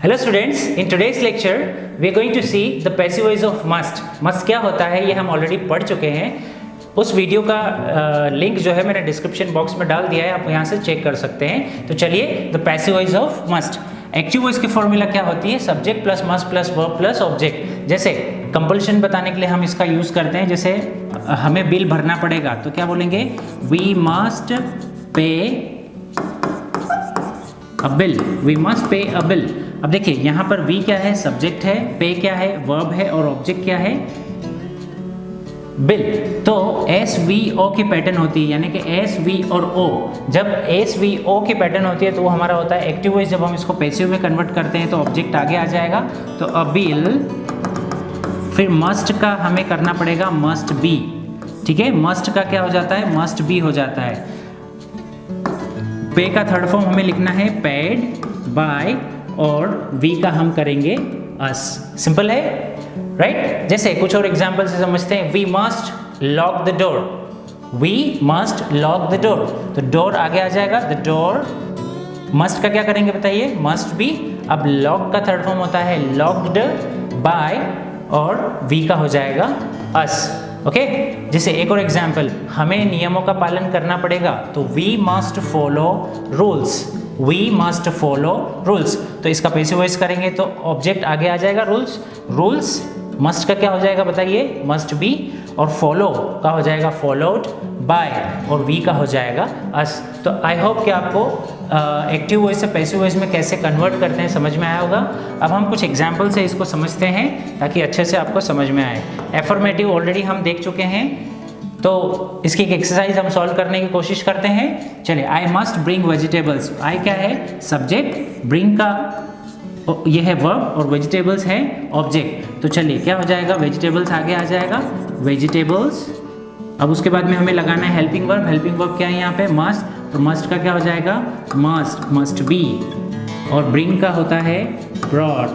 Hello students, in today's lecture we are going to see the passive voice of must. Must क्या होता है ये हम already पढ़ चुके हैं। उस वीडियो का लिंक जो है मैंने डिस्क्रिप्शन बॉक्स में डाल दिया है, आप यहाँ से चेक कर सकते हैं। तो चलिए, the passive voice of must. Active voice की फॉर्मूला क्या होती है? Subject plus must plus verb plus object. जैसे कंपल्शन बताने के लिए हम इसका यूज़ करते हैं। जैसे हमें बिल भरना पड़ेगा तो क्या बोलेंगे? We must pay a bill, we must pay a bill. अब देखिए यहाँ पर वी क्या है? सब्जेक्ट है, पे क्या है? वर्ब है, और ऑब्जेक्ट क्या है? बिल। तो एस वी ओ की पैटर्न होती है, यानी कि एस वी और ओ। जब एस वी ओ की पैटर्न होती है तो वो हमारा होता है एक्टिव वॉइस। जब हम इसको पैसिव में कन्वर्ट करते हैं तो ऑब्जेक्ट आगे आ जाएगा, तो अ बिल। फिर मस्ट का हमें करना पड़ेगा मस्ट बी, ठीक है? मस्ट का क्या हो जाता है? मस्ट बी हो जाता है। पे का थर्ड फॉर्म हमें लिखना है पेड बाय, और वी का हम करेंगे अस। सिंपल है, राइट? जैसे कुछ और एग्जाम्पल से समझते हैं। We must lock the door, we must lock the door, तो डोर आगे आ जाएगा, द डोर। मस्ट का क्या करेंगे बताइए? Must be. अब लॉक का थर्ड फॉर्म होता है लॉक्ड बाय, और वी का हो जाएगा अस। ओके, जैसे एक और एग्जाम्पल, हमें नियमों का पालन करना पड़ेगा तो we must follow rules, we must follow rules. तो इसका पैसिव वॉइस करेंगे तो ऑब्जेक्ट आगे आ जाएगा रूल्स। रूल्स मस्ट का क्या हो जाएगा बताइए? मस्ट बी, और फॉलो का हो जाएगा फॉलोड बाय, और वी का हो जाएगा अस। तो आई होप कि आपको एक्टिव वॉइस से पैसिव वॉइस में कैसे कन्वर्ट करते हैं समझ में आया होगा। अब हम कुछ एग्जाम्पल से इसको समझते हैं ताकि अच्छे से आपको समझ में आए। एफर्मेटिव ऑलरेडी हम देख चुके हैं, तो इसकी एक एक्सरसाइज हम सॉल्व करने की कोशिश करते हैं। चलिए, आई मस्ट ब्रिंग वेजिटेबल्स। आई क्या है? सब्जेक्ट, ब्रिंग का ये है वर्ब, और वेजिटेबल्स है ऑब्जेक्ट। तो चलिए क्या हो जाएगा? वेजिटेबल्स आगे आ जाएगा, वेजिटेबल्स। अब उसके बाद में हमें लगाना है हेल्पिंग वर्ब। हेल्पिंग वर्ब क्या है यहाँ पे? मस्ट। तो मस्ट का क्या हो जाएगा? Must, must be. और ब्रिंग का होता है ब्रॉड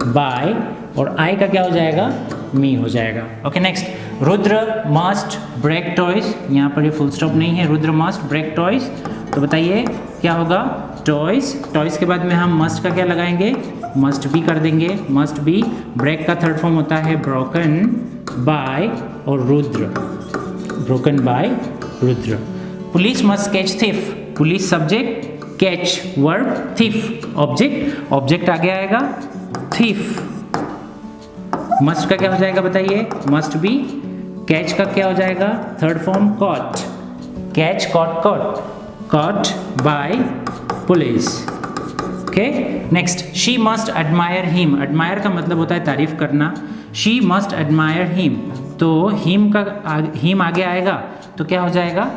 बाय, और आई का क्या हो जाएगा? मी हो जाएगा। Okay, next, Rudra must break toys. यहाँ पर ये फुल स्टॉप नहीं है, रुद्र मस्ट ब्रेक टॉयज। तो बताइए क्या होगा? टॉयज। टॉयज के बाद में हम मस्ट का क्या लगाएंगे? मस्ट बी कर देंगे, मस्ट बी। ब्रेक का थर्ड फॉर्म होता है ब्रोकन बाय, और Rudra, broken by Rudra. Police must catch thief. Police subject, catch verb, thief object. Object आगे आएगा थिफ। मस्ट का क्या हो जाएगा बताइए? Must be. कैच का क्या हो जाएगा? Third form caught, catch, caught, caught, caught by police. Okay, next, she must admire him. Admire का मतलब होता है तारीफ करना। शी मस्ट एडमायर हिम, तो हिम का हिम आगे आएगा तो क्या हो जाएगा?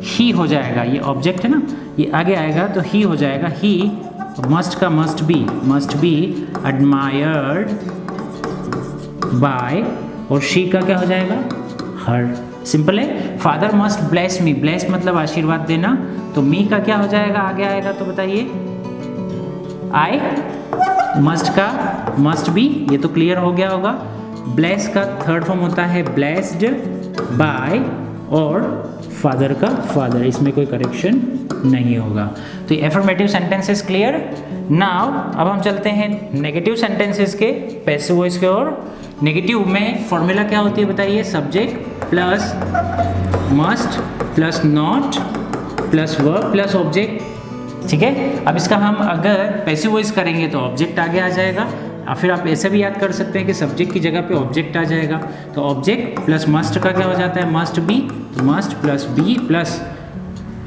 ही हो जाएगा। ये ऑब्जेक्ट है ना, ये आगे आएगा तो ही हो जाएगा, ही। मस्ट का मस्ट बी एडमायर्ड बाय, और शी का क्या हो जाएगा? हर। सिंपल है। Father must bless me. Bless मतलब आशीर्वाद देना, तो मी का क्या हो जाएगा? आगे आएगा, तो बताइए। आई। मस्ट का मस्ट बी, ये तो क्लियर हो गया होगा। ब्लेस का थर्ड फॉर्म होता है ब्लेस्ड बाय, और फादर का फादर, इसमें कोई करेक्शन नहीं होगा। तो ये एफर्मेटिव सेंटेंसेस क्लियर। नाउ अब हम चलते हैं नेगेटिव सेंटेंसेस के पैसिव वॉइस के ओर। नेगेटिव में फॉर्मूला क्या होती है बताइए? Subject plus must plus not plus verb plus object, ठीक है? अब इसका हम अगर पैसिव वॉइस करेंगे तो ऑब्जेक्ट आगे आ जाएगा, और फिर आप ऐसे भी याद कर सकते हैं कि सब्जेक्ट की जगह पे ऑब्जेक्ट आ जाएगा। तो ऑब्जेक्ट प्लस मस्ट का क्या हो जाता है? Must be. तो मस्ट प्लस बी प्लस,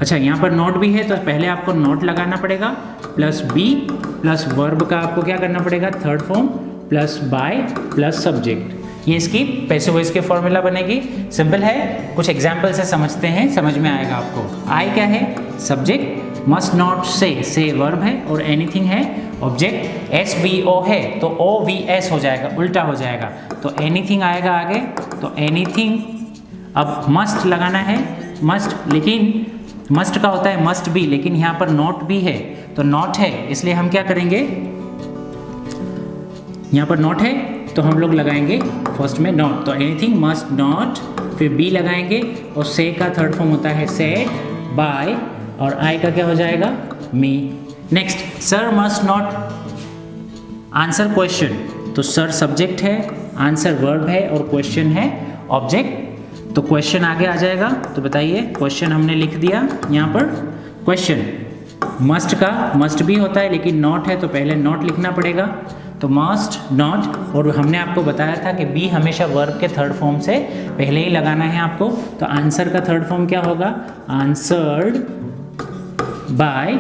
अच्छा यहाँ पर नॉट भी है तो पहले आपको नॉट लगाना पड़ेगा, प्लस बी प्लस वर्ब का आपको क्या करना पड़ेगा? Third form, plus by plus subject. ये इसकी पैसिव वॉइस की फॉर्मूला बनेगी। सिंपल है, कुछ एग्जाम्पल से समझते हैं, समझ में आएगा आपको। आई क्या है? सब्जेक्ट। मस्ट नॉट से वर्ब है, और एनीथिंग है ऑब्जेक्ट। एस वी ओ है तो ओ वी एस हो जाएगा, उल्टा हो जाएगा, तो एनीथिंग आएगा आगे, तो एनीथिंग। अब मस्ट लगाना है, मस्ट, लेकिन मस्ट का होता है मस्ट बी, लेकिन यहाँ पर नॉट भी है, तो नॉट है, इसलिए हम क्या करेंगे? यहाँ पर नॉट है तो हम लोग लगाएंगे फर्स्ट में नॉट, तो एनीथिंग मस्ट नॉट, फिर बी लगाएंगे, और से का थर्ड फॉर्म होता है सेड बाय, और आई का क्या हो जाएगा? Me. Next, sir must not answer question, तो सर सब्जेक्ट है, आंसर वर्ब है और क्वेश्चन है ऑब्जेक्ट। तो क्वेश्चन आगे आ जाएगा। तो बताइए, क्वेश्चन हमने लिख दिया यहाँ पर। क्वेश्चन मस्ट का मस्ट भी होता है लेकिन नॉट है तो पहले नॉट लिखना पड़ेगा। तो मस्ट, नॉट, और हमने आपको बताया था कि बी हमेशा वर्ब के थर्ड फॉर्म से पहले ही लगाना है आपको। तो आंसर का थर्ड फॉर्म क्या होगा? आंसर्ड बाय,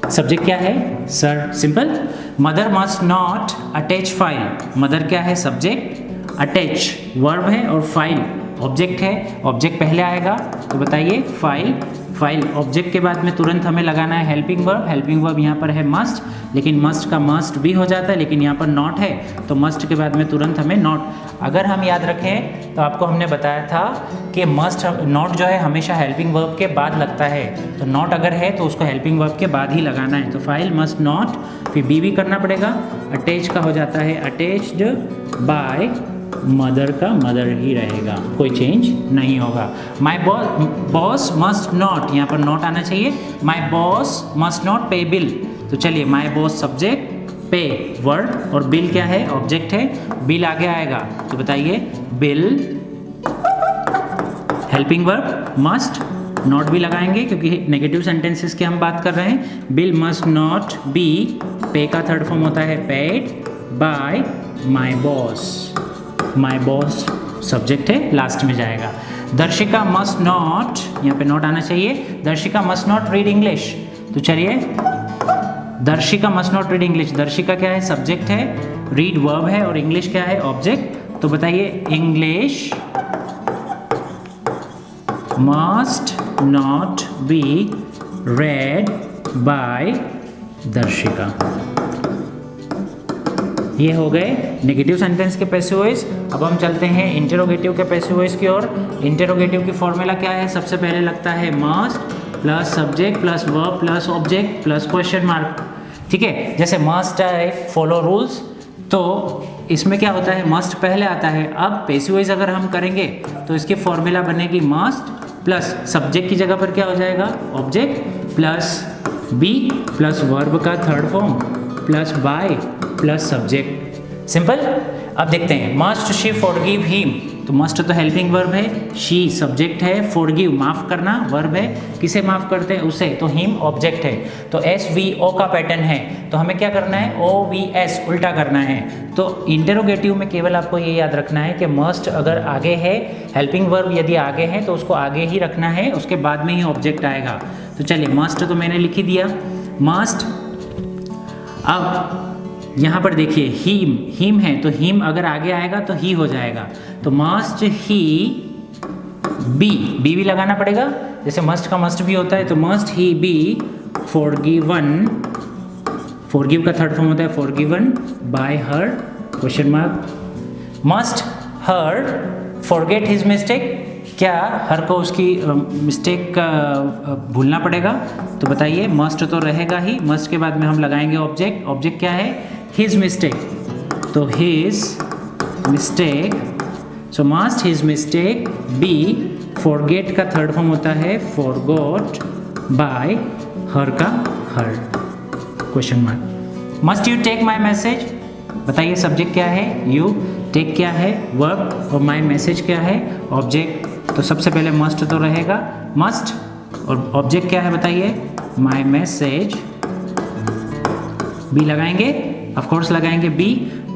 सब्जेक्ट क्या है? Sir, simple. Mother must not attach file, mother क्या है? सब्जेक्ट, अटैच वर्ब है और फाइल ऑब्जेक्ट है, ऑब्जेक्ट पहले आएगा। तो बताइए, फाइल, फाइल ऑब्जेक्ट के बाद में तुरंत हमें लगाना है हेल्पिंग वर्ब। हेल्पिंग वर्ब यहाँ पर है मस्ट, लेकिन मस्ट का मस्ट भी हो जाता है, लेकिन यहाँ पर नॉट है तो मस्ट के बाद में तुरंत हमें नॉट। अगर हम याद रखें तो आपको हमने बताया था कि मस्ट, नॉट जो है हमेशा हेल्पिंग वर्ब के बाद लगता है। तो नॉट अगर है तो उसको हेल्पिंग वर्ब के बाद ही लगाना है। तो फाइल मस्ट नॉट, फिर बी भी करना पड़ेगा। अटैच का हो जाता है अटैच्ड बाय, मदर का मदर ही रहेगा, कोई चेंज नहीं होगा। माई बॉस मस्ट नॉट, यहाँ पर नॉट आना चाहिए। माई बॉस मस्ट नॉट पे बिल। तो चलिए, माई बॉस सब्जेक्ट, पे वर्ड और बिल क्या है? ऑब्जेक्ट है। बिल आगे आएगा तो बताइए, bill helping verb, must, not भी लगाएंगे क्योंकि नेगेटिव सेंटेंसेस की हम बात कर रहे हैं। बिल मस्ट नॉट बी, पे का थर्ड फॉर्म होता है paid by my boss. My boss subject है, लास्ट में जाएगा। दर्शिका मस्ट नॉट, यहाँ पे नॉट आना चाहिए। दर्शिका मस्ट नॉट रीड इंग्लिश। तो चलिए, दर्शिका मस्ट नॉट रीड इंग्लिश, दर्शिका क्या है? सब्जेक्ट है, रीड वर्ब है और इंग्लिश क्या है? ऑब्जेक्ट। तो बताइए, English must not be read by Darshika. ये हो गए नेगेटिव सेंटेंस के पैसिव वॉइस। अब हम चलते हैं इंटेरोगेटिव के पैसिव वॉइस की ओर। इंटेरोगेटिव की फॉर्मूला क्या है? सबसे पहले लगता है must plus subject plus verb plus object plus question mark. ठीक है, जैसे मस्ट है फॉलो रूल्स, तो इसमें क्या होता है? मस्ट पहले आता है। अब पैसिव वॉइस अगर हम करेंगे तो इसकी फॉर्मूला बनेगी मस्ट प्लस सब्जेक्ट की जगह पर क्या हो जाएगा? Object plus be plus verb का third form plus by plus subject. Simple. अब देखते हैं, मस्ट शी फॉरगिव हिम। तो मस्ट तो हेल्पिंग वर्ब है, शी सब्जेक्ट है, फॉरगिव माफ करना वर्ब है। किसे माफ करते हैं? उसे। तो हिम ऑब्जेक्ट है। तो एस वी ओ का पैटर्न है, तो हमें क्या करना है? ओ वी एस उल्टा करना है। तो इंटेरोगेटिव में केवल आपको ये याद रखना है कि मस्ट अगर आगे है, हेल्पिंग वर्ब यदि आगे है तो उसको आगे ही रखना है, उसके बाद में ही ऑब्जेक्ट आएगा। तो चलिए, मस्ट तो मैंने लिख ही दिया, मस्ट। अब यहाँ पर देखिए, हिम, हिम है तो हिम अगर आगे आएगा तो ही हो जाएगा। तो मस्ट ही बी, बी भी लगाना पड़ेगा, जैसे मस्ट का मस्ट भी होता है। तो must he be forgiven, forgive का थर्ड फॉर्म होता है फॉरगिवन बाय हर, क्वेश्चन मार्क। मस्ट हर फॉरगेट हिज मिस्टेक, क्या हर को उसकी मिस्टेक का भूलना पड़ेगा? तो बताइए, मस्ट तो रहेगा ही, मस्ट के बाद में हम लगाएंगे ऑब्जेक्ट। ऑब्जेक्ट क्या है? His mistake. तो his mistake, so must his mistake be, forget का थर्ड फॉर्म होता है फॉरगॉट बाय हर का her, question mark. Must you take my message, बताइए सब्जेक्ट क्या है? यू, टेक क्या है? वर्ब, और माई मैसेज क्या है? ऑब्जेक्ट। तो सबसे पहले मस्ट तो रहेगा, मस्ट, और ऑब्जेक्ट क्या है बताइए? My message. बी लगाएंगे, ऑफ कोर्स लगाएंगे बी।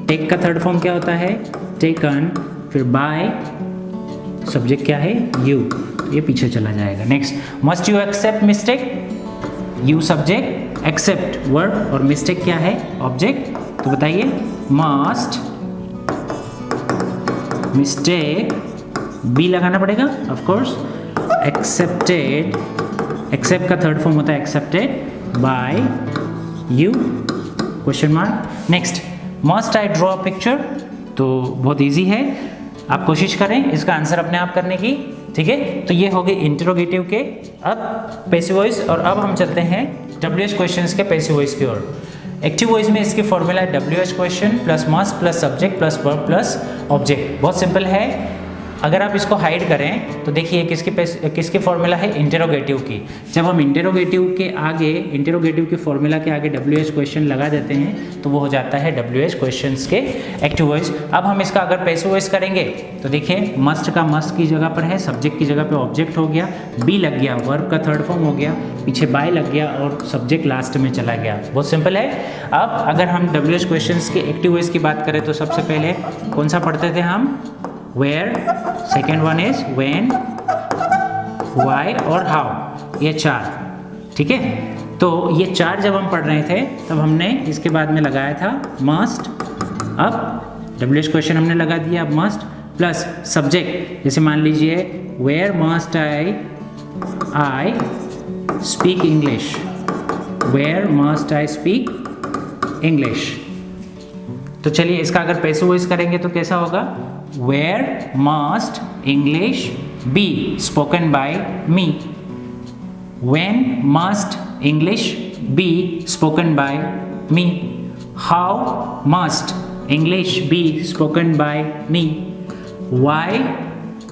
टेक का थर्ड फॉर्म क्या होता है? टेकन, फिर बाय, सब्जेक्ट क्या है? यू, ये पीछे चला जाएगा। Next, must you accept mistake, you subject, accept verb, और मिस्टेक क्या है? ऑब्जेक्ट। तो बताइए, मस्ट मिस्टेक, बी लगाना पड़ेगा ऑफ कोर्स, एक्सेप्टेड, एक्सेप्ट का थर्ड फॉर्म होता है accepted by you, question mark. Next, must I draw a picture, तो बहुत इजी है, आप कोशिश करें इसका आंसर अपने आप करने की। ठीक है, तो ये हो गए इंटरोगेटिव के। अब पैसिव वॉइस, और अब हम चलते हैं WH क्वेश्चंस के पैसिव वॉइस की ओर। एक्टिव वॉइस में इसकी फॉर्मूला है WH question plus must plus subject plus verb plus object. बहुत सिंपल है, अगर आप इसको हाइड करें तो देखिए किसकी फॉर्मूला है, इंटेरोगेटिव की। जब हम इंटेरोगेटिव के फॉर्मूला के आगे WH क्वेश्चन लगा देते हैं तो वो हो जाता है WH क्वेश्चंस के एक्टिव वॉइस। अब हम इसका अगर पैसिव वॉइस करेंगे तो देखिए मस्ट का मस्ट की जगह पर है, सब्जेक्ट की जगह पे ऑब्जेक्ट हो गया, बी लग गया, वर्ब का थर्ड फॉर्म हो गया, पीछे बाय लग गया और सब्जेक्ट लास्ट में चला गया। बहुत सिंपल है। अब अगर हम WH क्वेश्चंस के एक्टिव वॉइस की बात करें तो सबसे पहले कौन सा पढ़ते थे हम, where, second one is when, why और हाउ, ये 4, ठीक है। तो ये 4 जब हम पढ़ रहे थे तब हमने इसके बाद में लगाया था मस्ट। अब WH क्वेश्चन हमने लगा दिया, अब मस्ट प्लस सब्जेक्ट, जैसे मान लीजिए where must I speak English, where must I speak English. तो चलिए इसका अगर पैसिव वॉइस करेंगे तो कैसा होगा, where must English be spoken by me, when must English be spoken by me, how must English be spoken by me,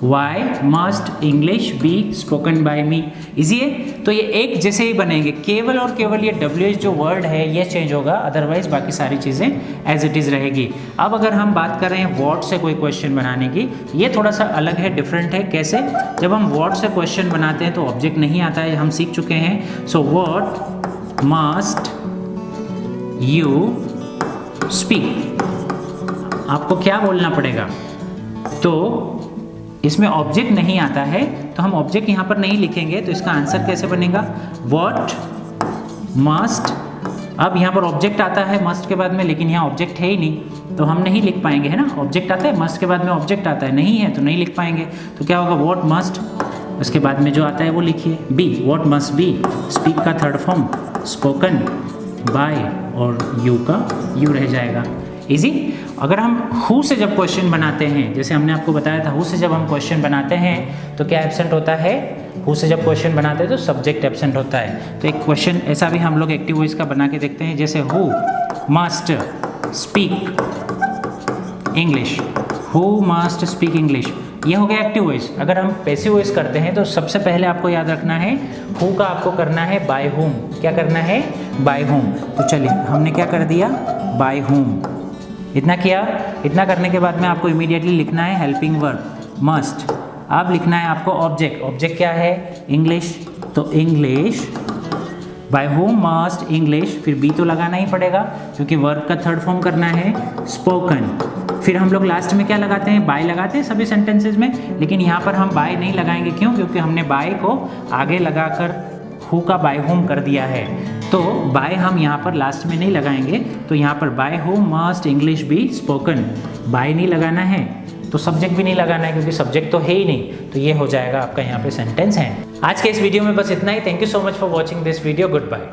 why must English be spoken by me. Easy है। तो ये एक जैसे ही बनेंगे, केवल और केवल ये WH जो वर्ड है ये चेंज होगा, अदरवाइज बाकी सारी चीज़ें एज इट इज़ रहेगी। अब अगर हम बात कर रहे हैं वर्ड से कोई क्वेश्चन बनाने की, ये थोड़ा सा अलग है, डिफरेंट है। कैसे, जब हम वर्ड से क्वेश्चन बनाते हैं तो ऑब्जेक्ट नहीं आता है, हम सीख चुके हैं। So what must you speak, आपको क्या बोलना पड़ेगा। तो इसमें ऑब्जेक्ट नहीं आता है तो हम ऑब्जेक्ट यहाँ पर नहीं लिखेंगे, तो इसका आंसर कैसे बनेगा, व्हाट मस्ट। अब यहाँ पर ऑब्जेक्ट आता है मस्ट के बाद में, लेकिन यहाँ ऑब्जेक्ट है ही नहीं तो हम नहीं लिख पाएंगे, है ना। ऑब्जेक्ट आता है, मस्ट के बाद में ऑब्जेक्ट आता है, नहीं है तो नहीं लिख पाएंगे। तो क्या होगा, व्हाट मस्ट, उसके बाद में जो आता है वो लिखिए, be, what must be, speak का थर्ड फॉर्म स्पोकन बाय और यू का यू रह जाएगा। इजी। अगर हम हु से जब क्वेश्चन बनाते हैं, जैसे हमने आपको बताया था, हु से जब हम क्वेश्चन बनाते हैं तो क्या एब्सेंट होता है, हु से जब क्वेश्चन बनाते हैं तो सब्जेक्ट एब्सेंट होता है। तो एक क्वेश्चन ऐसा भी हम लोग एक्टिव वॉइस का बना के देखते हैं, जैसे who must speak English, who must speak English, ये हो गया एक्टिव वॉइस। अगर हम पैसिव वॉइस करते हैं तो सबसे पहले आपको याद रखना है, हु का आपको करना है बाय हुम। क्या करना है, बाय हुम। तो चलिए हमने क्या कर दिया, बाय हुम। इतना किया, इतना करने के बाद में आपको इमीडिएटली लिखना है हेल्पिंग वर्ब मस्ट। अब लिखना है आपको ऑब्जेक्ट, ऑब्जेक्ट क्या है, इंग्लिश, तो English, by whom must English, फिर बी तो लगाना ही पड़ेगा क्योंकि वर्ब का थर्ड फॉर्म करना है स्पोकन। फिर हम लोग लास्ट में क्या लगाते हैं, बाय लगाते हैं सभी सेंटेंसेज में, लेकिन यहाँ पर हम बाय नहीं लगाएंगे। क्यों, क्योंकि हमने बाय को आगे लगाकर हु का बाय होम कर दिया है, तो बाय हम यहाँ पर लास्ट में नहीं लगाएंगे। तो यहाँ पर by whom must English be spoken, by नहीं लगाना है तो सब्जेक्ट भी नहीं लगाना है क्योंकि सब्जेक्ट तो है ही नहीं, तो ये हो जाएगा आपका यहाँ पे सेंटेंस है। आज के इस वीडियो में बस इतना ही। Thank you so much for watching this video. Good bye.